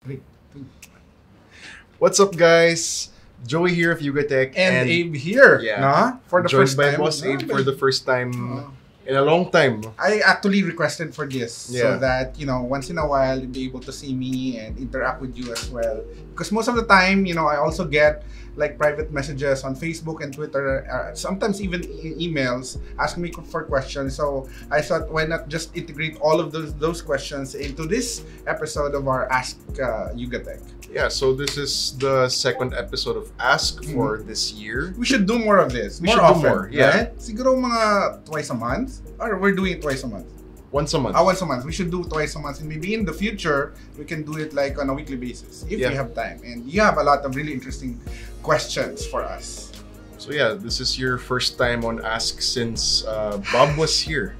3, 2. What's up, guys? Joey here of YugaTech. And Abe here. Yeah. No? For the Joined first by time. Boss Abe for the first time in a long time. I actually requested for this so Yeah. that, once in a while you'll be able to see me and interact with you as well. Because most of the time, I also get like private messages on Facebook and Twitter, sometimes even emails asking me for questions. So I thought, why not just integrate all of those questions into this episode of our Ask YugaTech. Yeah, so this is the second episode of Ask for this year. We should do more of this. We more should often, do more, yeah. Right? Siguro mga twice a month, or we're doing it twice a month. Once a month. Once a month. We should do twice a month, and maybe in the future we can do it like on a weekly basis if we have time. And you have a lot of really interesting questions for us. So yeah, this is your first time on Ask since Bob was here.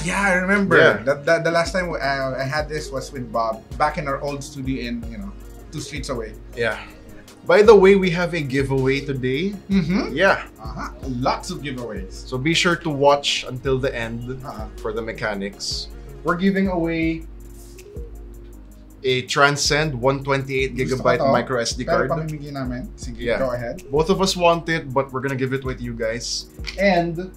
Yeah, I remember. Yeah. The last time I had this was with Bob back in our old studio in 2 streets away. Yeah. By the way, we have a giveaway today. Yeah. Lots of giveaways. So be sure to watch until the end for the mechanics. We're giving away a Transcend 128GB micro SD card. Pero pamimigay namin. Sige, Yeah. go ahead. Both of us want it, but we're gonna give it with you guys. And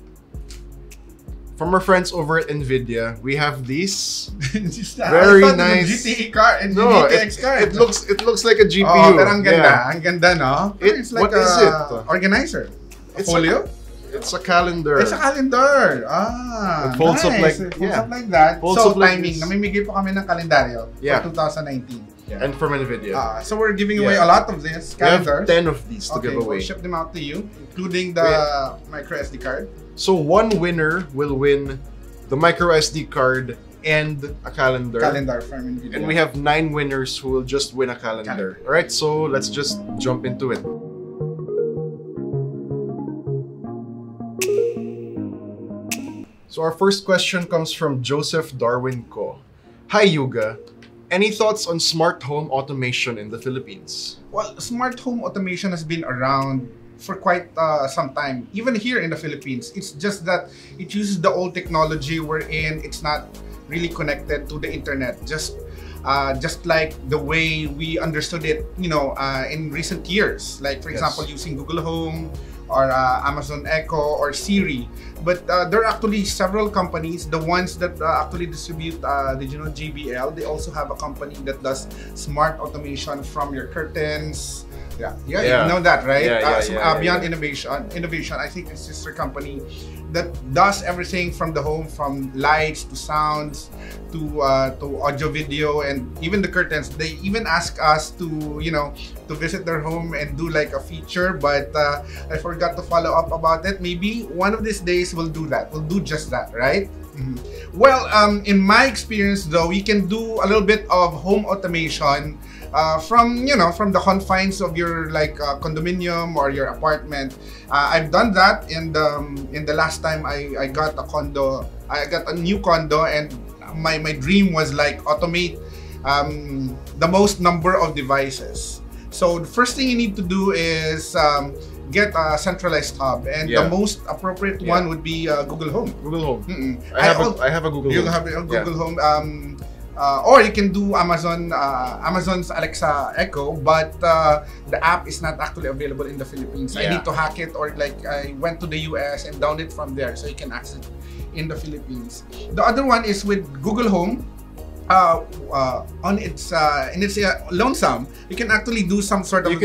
from our friends over at NVIDIA, we have these very nice GTA card and No, GTX card. it looks like a GPU. Oh, pero ang ganda. Yeah. Ang ganda, no? It's like what is it? Organizer. It's folio? It's a calendar. It's a calendar. It folds up like It folds up like that. Folds So up like timing, this. namimigay po kami ng kalendaryo for 2019. Yeah. And from NVIDIA. So we're giving away a lot of these calendars. We have 10 of these to give away. We'll ship them out to you, including the micro SD card. So one winner will win the micro SD card and a calendar. Calendar from NVIDIA. And we have 9 winners who will just win a calendar. Alright, so let's just jump into it. So our first question comes from Joseph Darwin Ko. Hi Yuga, any thoughts on smart home automation in the Philippines? Well, smart home automation has been around for quite some time, even here in the Philippines. It's just that it uses the old technology wherein it's not really connected to the internet, just like the way we understood it, in recent years. Like for example, using Google Home or Amazon Echo or Siri. But there are actually several companies, the ones that actually distribute, JBL, they also have a company that does smart automation from your curtains. You know that, right? Beyond Innovation, I think it's a sister company that does everything from the home, from lights to sounds to audio, video, and even the curtains. They even ask us to visit their home and do like a feature, but I forgot to follow up about it. Maybe one of these days we'll do that. We'll do just that, right? Well, in my experience though, you can do a little bit of home automation from the confines of your condominium or your apartment. I've done that in the last time I got a condo. I got a new condo, and my dream was like automate the most number of devices. So the first thing you need to do is get a centralized hub, and the most appropriate one would be Google Home. Google Home. I have a Google Home. You have a Google Home. Or you can do Amazon's Alexa Echo, but the app is not actually available in the Philippines. I need to hack it, or I went to the US and download it from there, so you can access it in the Philippines. The other one is with Google Home. On its lonesome, you can actually do some sort of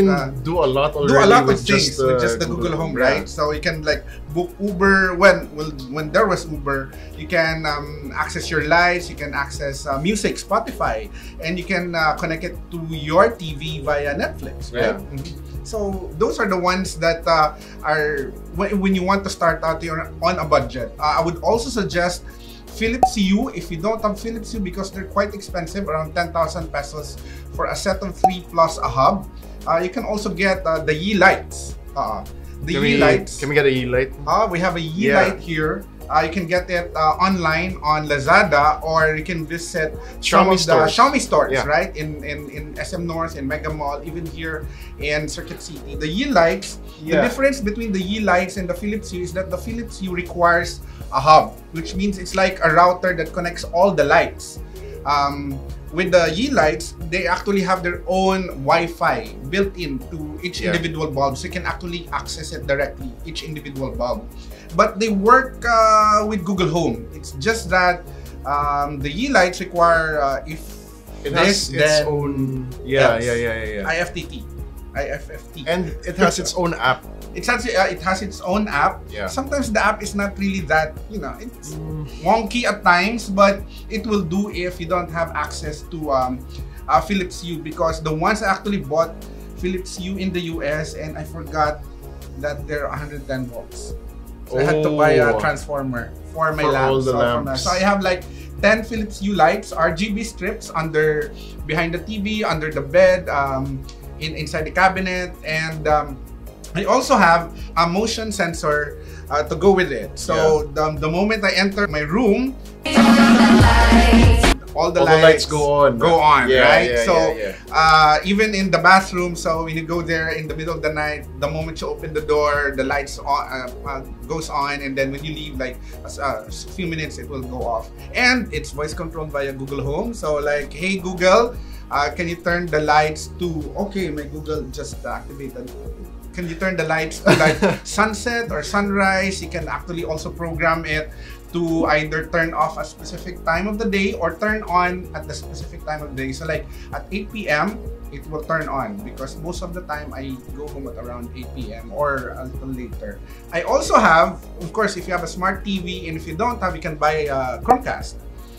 do a lot already. Do a lot of with things with just the Google Home, right? So you can book Uber when there was Uber. You can access your lights. You can access music, Spotify, and you can connect it to your TV via Netflix, right? So those are the ones that are when you want to start out on a budget. I would also suggest Philips Hue if you don't have Philips Hue, because they're quite expensive, around 10,000 pesos for a set of 3 plus a hub. You can also get the Yi lights. Lights. Can we get a Yi light? We have a Yi light here. You can get it online on Lazada, or you can visit Xiaomi stores, right? In SM North, in Mega Mall, even here in Circuit City. The Yi lights, the difference between the Yi lights and the Philips Hue is that the Philips Hue requires a hub, which means it's like a router that connects all the lights. with the Yeelights, they actually have their own Wi-Fi built into each individual bulb, so you can actually access it directly, each individual bulb. But they work with Google Home. It's just that the Yeelights require if it has its own IFTT, and it has its own app. It has its own app. Yeah. Sometimes the app is not really that, it's wonky at times, but it will do if you don't have access to Philips Hue, because the ones I actually bought Philips Hue in the US, and I forgot that they're 110 volts. So I had to buy a transformer for my lamps. So I have like 10 Philips Hue lights, RGB strips behind the TV, under the bed, inside the cabinet, and I also have a motion sensor to go with it. So the moment I enter my room, all the lights go on, right? Even in the bathroom, so when you go there in the middle of the night, the moment you open the door, the lights goes on, and then when you leave, like a few minutes, it will go off. And it's voice controlled via Google Home. So like, hey Google, can you turn the lights to, okay, my Google just activated. Can you turn the lights to like sunset or sunrise? You can actually also program it to either turn off a specific time of the day or turn on at the specific time of the day. So like at 8 p.m. it will turn on, because most of the time I go home at around 8 p.m. or a little later. I also have, of course, if you have a smart TV, and if you don't have, you can buy a Chromecast.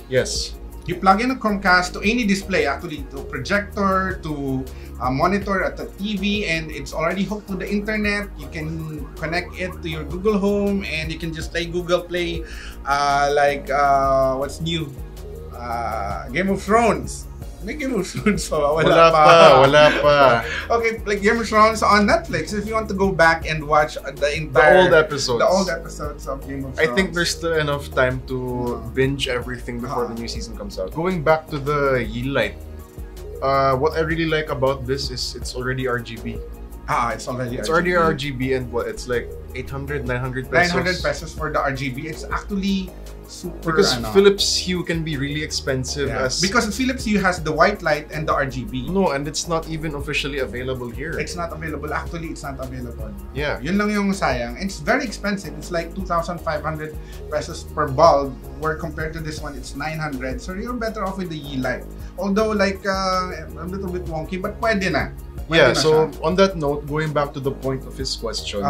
Yes. You plug in a Chromecast to any display, actually to projector, to a monitor at the TV, and it's already hooked to the internet. You can connect it to your Google Home, and you can just play Google Play, what's new? Game of Thrones. May Game of Thrones pa ba? Wala pa. Okay, like Game of Thrones on Netflix. If you want to go back and watch the old episodes of Game of Thrones. I think there's still enough time to binge everything before the new season comes out. Going back to the Yeelight, what I really like about this is it's already RGB. It's already RGB, and what, it's like 800, 900 pesos. 900 pesos for the RGB. It's actually super, because Philips Hue can be really expensive, because Philips Hue has the white light and the RGB. No, and it's not even officially available here. It's not available. Actually, it's not available. Yeah. Yun lang yung sayang. It's very expensive. It's like 2,500 pesos per bulb, where compared to this one, it's 900. So you're better off with the Yeelight. Although like a little bit wonky, but pwede na. So on that note, going back to the point of his question,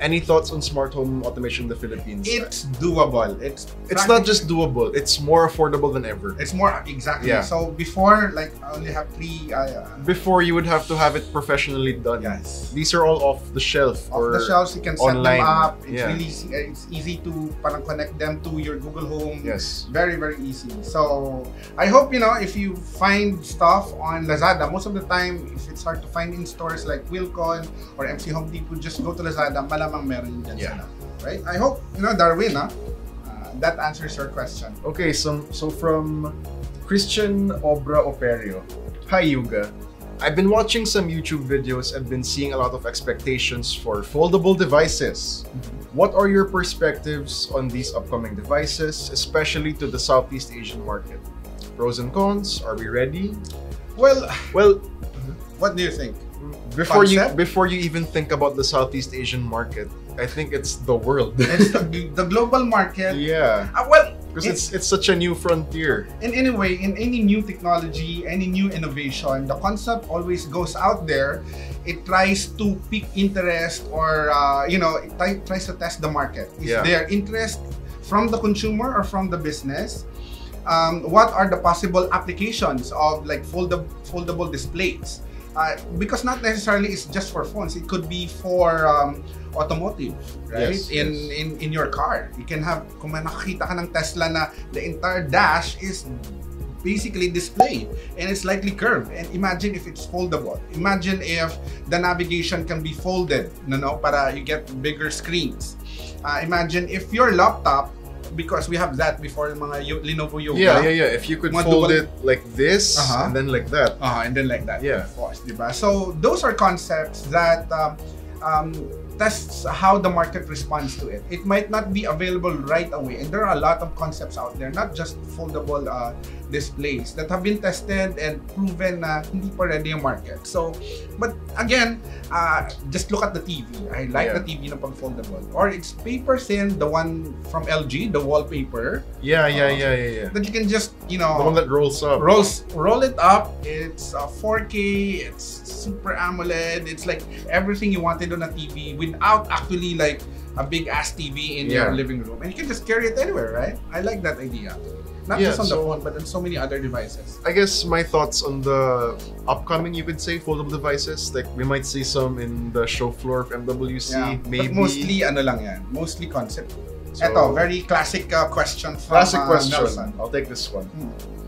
any thoughts on smart home automation in the Philippines? It's doable. It's not just doable, it's more affordable than ever. It's more, exactly. Yeah. So before, like, I only have 3. Before, you would have to have it professionally done. Yes. These are all off the shelf. Off the shelves, you can set online. them up. It's really it's easy to parang connect them to your Google Home. Yes. Very, very easy. So I hope, if you find stuff on Lazada, most of the time, if it's hard to find in stores like Wilcon or MC Home Depot, just go to Lazada. Malamang meron dyan sila. Right? I hope, Darwin, that answers your question. Okay, so from Christian Obra Operio. Hi, Yuga. I've been watching some YouTube videos and been seeing a lot of expectations for foldable devices. What are your perspectives on these upcoming devices, especially to the Southeast Asian market? Pros and cons? Are we ready? Well, what do you think? Before you even think about the Southeast Asian market, I think it's the world. It's the global market. Yeah. Because it's such a new frontier. In any way, in any new technology, any new innovation, the concept always goes out there. It tries to pique interest, or it tries to test the market. Is there interest from the consumer or from the business? What are the possible applications of like foldable displays? Because not necessarily it's just for phones. It could be for automotive, right? Yes, in your car. You can have, kung nakakita ka ng Tesla na the entire dash is basically display and it's slightly curved. And imagine if it's foldable. Imagine if the navigation can be folded, para you get bigger screens. Imagine if your laptop, because we have that before mga Lenovo Yuga. Yeah. If you could fold it like this and then like that. And then like that. Yeah. Of course, diba? So those are concepts that tests how the market responds to it. It might not be available right away, and there are a lot of concepts out there, not just foldable displays that have been tested and proven na hindi pa ready yung market. So, but again, just look at the TV. I like the TV na pag foldable. Or it's paper thin, the one from LG, the wallpaper. Yeah. That you can just, you know, the one that rolls up. Roll it up. It's 4K. It's super AMOLED. It's like everything you wanted on a TV without actually like a big ass TV in your living room, and you can just carry it anywhere, right? I like that idea. Not just on the phone, but on so many other devices. I guess my thoughts on the upcoming, you could say, foldable devices. Like we might see some in the show floor of MWC, maybe. But mostly ano lang yan, mostly concept. So, ito, very classic question from Nelson. I'll take this one.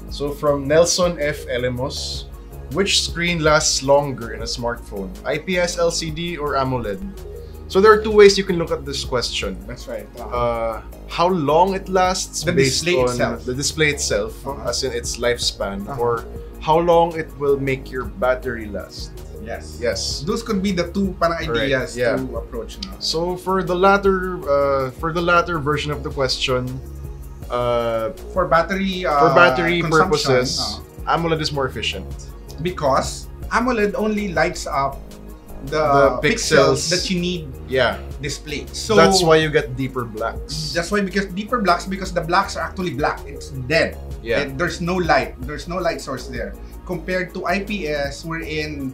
So from Nelson F. Elemos, which screen lasts longer in a smartphone? IPS LCD or AMOLED? So there are two ways you can look at this question. That's right. How long it lasts based on the display itself, as in its lifespan, or how long it will make your battery last. Yes. Those could be the two parang ideas to approach now. So for the latter version of the question, for battery purposes, AMOLED is more efficient because AMOLED only lights up the pixels that you need displayed. So that's why you get deeper blacks. That's why, because deeper blacks, because the blacks are actually black. It's dead. And there's no light. There's no light source there. Compared to IPS, wherein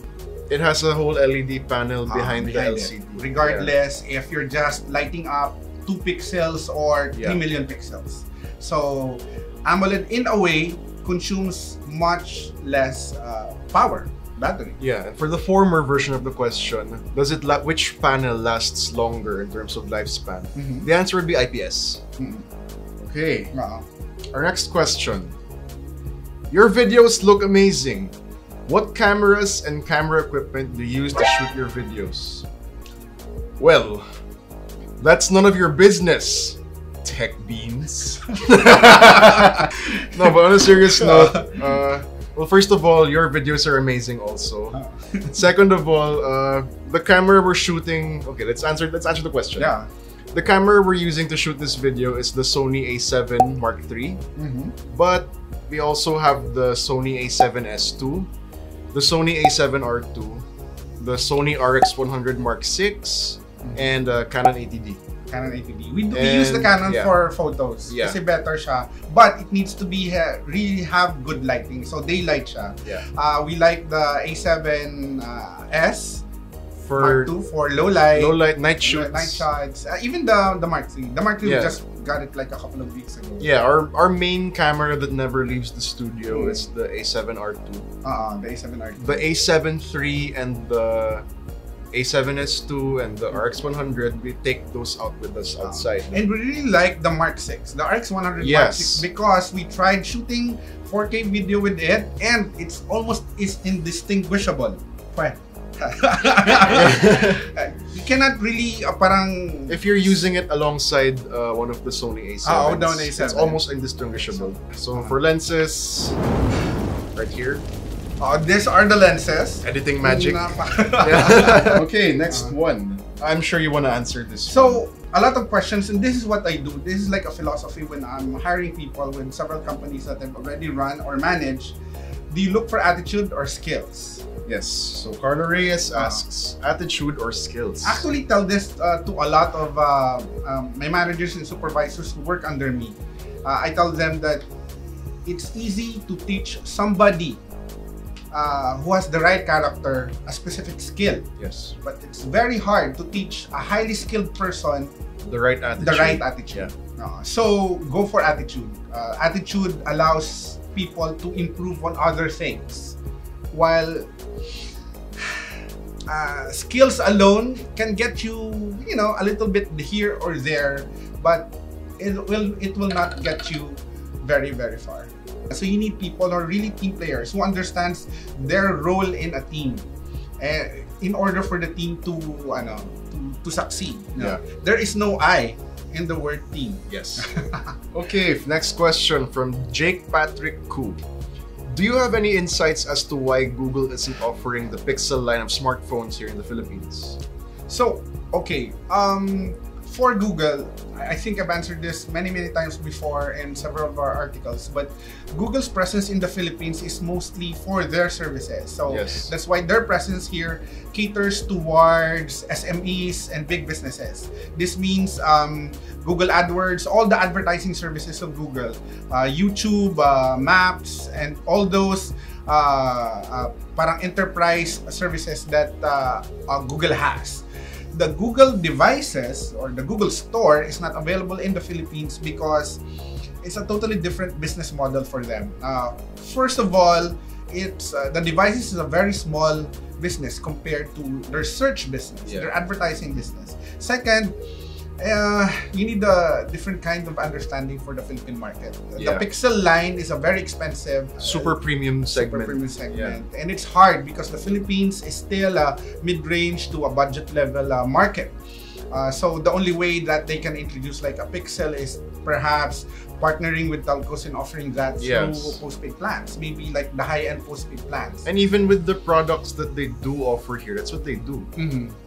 it has a whole LED panel behind the LCD. Regardless if you're just lighting up 2 pixels or 3 million pixels. So AMOLED in a way consumes much less power. Battery. Yeah, and for the former version of the question, which panel lasts longer in terms of lifespan? The answer would be IPS. Okay. Our next question. Your videos look amazing. What cameras and camera equipment do you use to shoot your videos? Well, that's none of your business, tech beans. No, but on a serious note, well, first of all, your videos are amazing also. Second of all, the camera we're shooting... Okay, let's answer the question. Yeah. The camera we're using to shoot this video is the Sony A7 Mark III. But we also have the Sony A7S II, the Sony A7R2, the Sony RX100 Mark VI, and Canon 80D. Canon 80D. We use the Canon for photos. Kasi better siya. But it needs to be really have good lighting. So daylight siya. We like the A7S Mark II for low light, night shoots. Night shots. Even the Mark III. The Mark III we just got it like a couple of weeks ago. Yeah, our main camera that never leaves the studio is the A7R2. The A7R2. The A7 III and the A7S II and the RX100, we take those out with us outside. And we really like the Mark VI, the RX100 Mark VI, because we tried shooting 4K video with it and it's almost indistinguishable. You cannot really parang... If you're using it alongside one of the Sony A7s, it's almost indistinguishable. So for lenses, right here. These are the lenses. Editing magic. Okay, next one. I'm sure you want to answer this. So, a lot of questions, and this is what I do. This is like a philosophy when I'm hiring people with several companies that I've already run or managed. Do you look for attitude or skills? Yes. So, Carlo Reyes asks, attitude or skills? Actually, tell this to a lot of my managers and supervisors who work under me. I tell them that it's easy to teach somebody who has the right character, a specific skill. Yes. But it's very hard to teach a highly skilled person the right attitude. The right attitude. So go for attitude. Attitude allows people to improve on other things, while skills alone can get you, a little bit here or there, but it will not get you very, very far. So you need people who are really team players who understands their role in a team, in order for the team to succeed. There is no I in the word team. Yes. Okay, next question from Jake Patrick Koo. Do you have any insights as to why Google isn't offering the Pixel line of smartphones here in the Philippines? So, okay, for Google, I think I've answered this many times before in several of our articles, but Google's presence in the Philippines is mostly for their services. So that's why their presence here caters towards SMEs and big businesses. This means Google AdWords, all the advertising services of Google, YouTube, Maps, and all those parang enterprise services that Google has. The Google devices or the Google store is not available in the Philippines because it's a totally different business model for them. First of all, it's the devices is a very small business compared to their search business, their advertising business. Second, you need a different kind of understanding for the Philippine market. The Pixel line is a very expensive, super premium segment. And it's hard because the Philippines is still a mid-range to a budget level market. So the only way that they can introduce like a Pixel is perhaps partnering with telcos and offering that through postpaid plans, maybe like the high-end postpaid plans. And even with the products that they do offer here, that's what they do.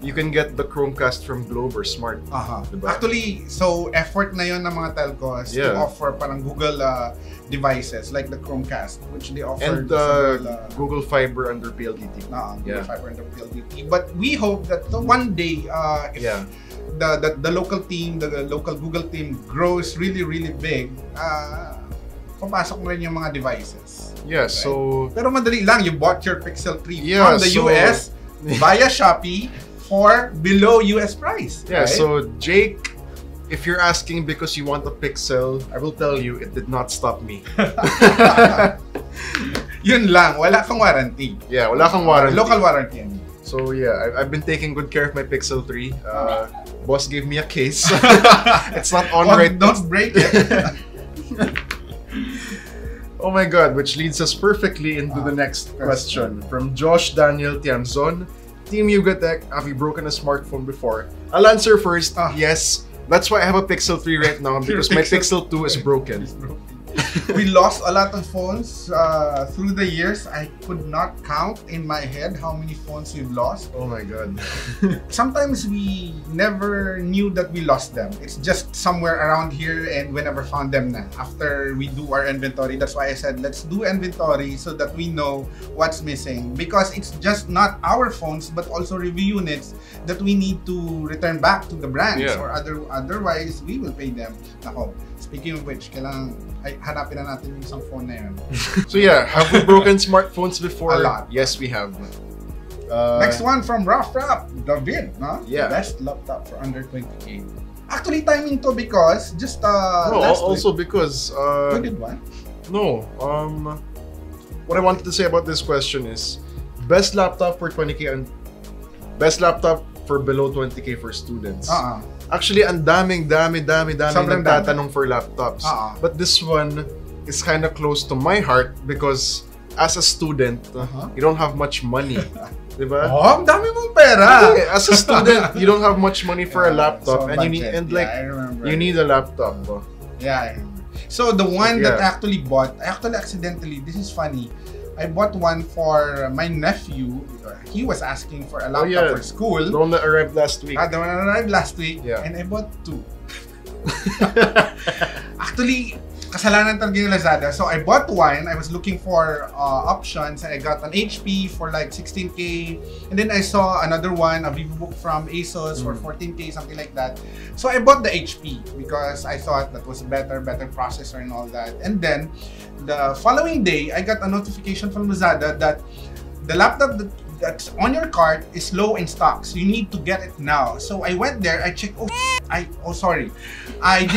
You can get the Chromecast from Globe or Smart. Diba? Actually, so effort na yun ng mga telcos to offer parang Google devices like the Chromecast, which they offer. And Google Fiber under PLDT. Google Fiber under PLDT. But we hope that one day, if the local team, the local Google team grows really big, papasok na rin yung mga devices. So... Pero madali lang, you bought your Pixel 3 from the US via Shopee for below US price. So Jake, if you're asking because you want a Pixel, I will tell you, it did not stop me. Yun lang, wala kang warranty. Wala kang warranty. Local warranty. So I've been taking good care of my Pixel 3. Boss gave me a case. It's not on right now. Don't break it. Oh my God, which leads us perfectly into the next question from Josh Daniel Tianzon. Team YugaTech, have you broken a smartphone before? I'll answer first. Yes. That's why I have a Pixel 3 right now, because my Pixel 2 is broken. We lost a lot of phones through the years. I could not count in my head how many phones we've lost. Oh my God. Sometimes we never knew that we lost them. It's just somewhere around here and we never found them na. After we do our inventory, that's why I said let's do inventory so that we know what's missing. Because it's just not our phones but also review units that we need to return back to the brands or otherwise we will pay them. Nako. Speaking of which, kailangan hanapin na natin yung isang phone na yun. So have we broken smartphones before? A lot. Yes, we have. Next one from Rough Rap, David, no? Yeah. Best laptop for under 20K. Actually, timing to because just also because we did one. No. What I wanted to say about this question is best laptop for 20K and best laptop for below 20K for students. Actually, ang daming nagtatanong for laptops. But this one is kind of close to my heart because as a student, you don't have much money. Diba? Ang dami mong pera! Okay, as a student, you don't have much money for a laptop and you need a laptop. I remember. So the one that I actually bought, accidentally, this is funny, I bought one for my nephew. He was asking for a laptop for school. The one that arrived last week. The one that arrived last week. And I bought two. Actually, kasalanan talaga yung Lazada. So I bought one. I was looking for options. I got an HP for like 16K. And then I saw another one, a VivoBook from ASUS for 14K, something like that. So I bought the HP because I thought that was a better processor and all that. And then the following day, I got a notification from Lazada that the laptop that's on your cart is low in stock, so you need to get it now. So I went there, I checked, sorry. I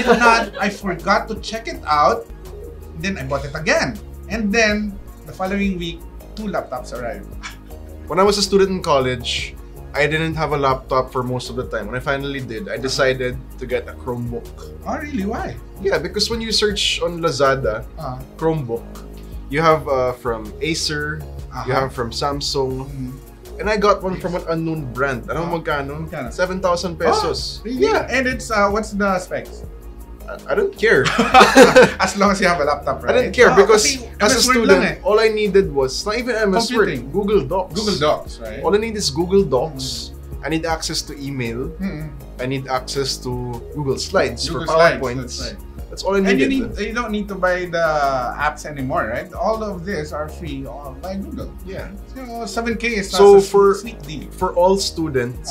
forgot to check it out. Then I bought it again. And then, the following week, two laptops arrived. When I was a student in college, I didn't have a laptop for most of the time. When I finally did, I decided to get a Chromebook. Oh, really? Why? Yeah, because when you search on Lazada, Chromebook, you have from Acer, you have from Samsung, and I got one from an unknown brand. Alam mo magkano? 7,000 pesos. Really? Yeah. And it's, what's the specs? I don't care. As long as you have a laptop, right? I don't care because as a student, all I needed was, not even MS Word, Google Docs. Google Docs, right? All I need is Google Docs. I need access to email. I need access to Google Slides for Google PowerPoint. Slides, that's right. That's all I need. And you don't need to buy the apps anymore, right? All of this are free by Google. Yeah. So 7K is So a for sweet deal. for all students,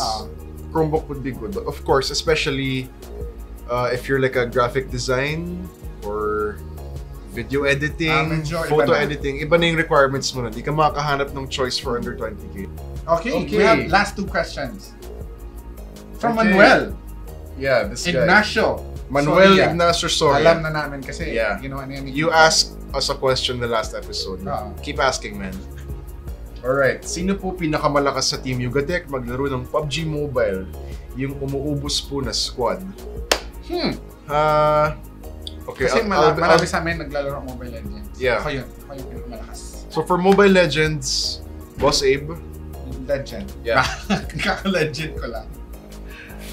Chromebook would be good. But of course, especially if you're like a graphic design or video editing, photo editing, iba na yung requirements mo na. Di ka makahanap ng choice for under 20K. Okay, we have last two questions. From Manuel. Yeah, this guy. Ignacio. Manuel Ignacio Soria. Alam na namin kasi. You asked us a question the last episode. Keep asking, man. Alright, sino po pinakamalakas sa Team YugaTech maglaro ng PUBG Mobile? Yung umuubos po na squad. Okay, kasi marami sa amin naglalaro ng Mobile Legends. Yeah. Ako yun yung pinakamalakas. So for Mobile Legends, Boss Abe. Legend. Yeah. Kaka-legend ko lang.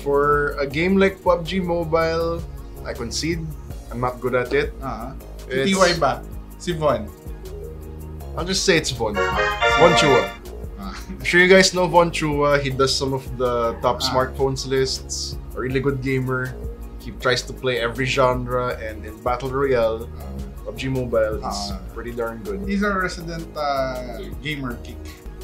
For a game like PUBG Mobile, I concede. I'm not good at it. TY ba? Si Von. I'll just say it's Von. Von Chua. I'm sure you guys know Von Chua. He does some of the top smartphones lists. A really good gamer. He tries to play every genre, and in Battle Royale, PUBG Mobile, he's pretty darn good. He's a resident gamer geek.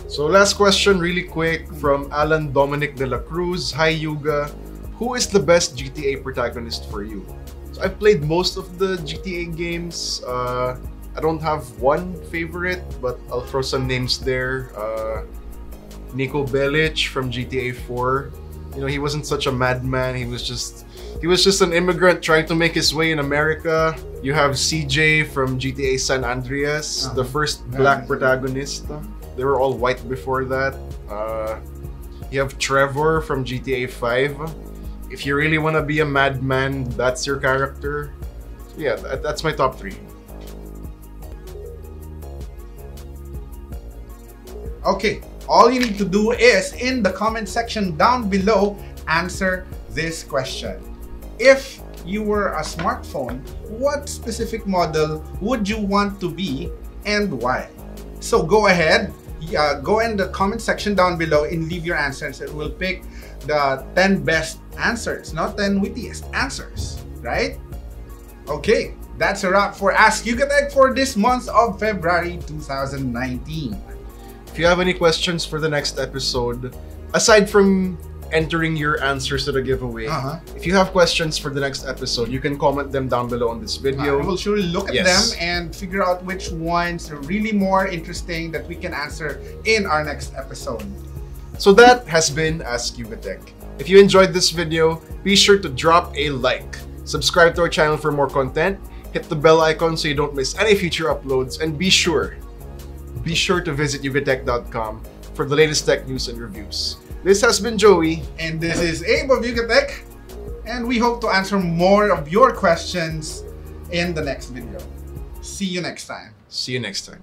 So last question, really quick, from Alan Dominic de la Cruz. Hi Yuga, who is the best GTA protagonist for you? So I've played most of the GTA games. I don't have one favorite, but I'll throw some names there. Niko Bellic from GTA 4. You know, he wasn't such a madman. He was just an immigrant trying to make his way in America. You have CJ from GTA San Andreas, the first black protagonist. They were all white before that. You have Trevor from GTA 5. If you really want to be a madman, that's your character. So yeah, that's my top 3. Okay, all you need to do is, in the comment section down below, answer this question. If you were a smartphone, what specific model would you want to be and why? So go ahead. Go in the comment section down below and leave your answers, and we'll pick the 10 best answers, not 10 wittiest answers, right? Okay, that's a wrap for Ask YugaTech for this month of February 2019. If you have any questions for the next episode, aside from entering your answers to the giveaway, if you have questions for the next episode, you can comment them down below on this video. We'll surely look at them and figure out which ones are really more interesting that we can answer in our next episode. So that has been Ask YugaTech. If you enjoyed this video, be sure to drop a like, subscribe to our channel for more content, hit the bell icon so you don't miss any future uploads, and be sure to visit YugaTech.com for the latest tech news and reviews. This has been Joey. And this is Abe of YugaTech. And we hope to answer more of your questions in the next video. See you next time. See you next time.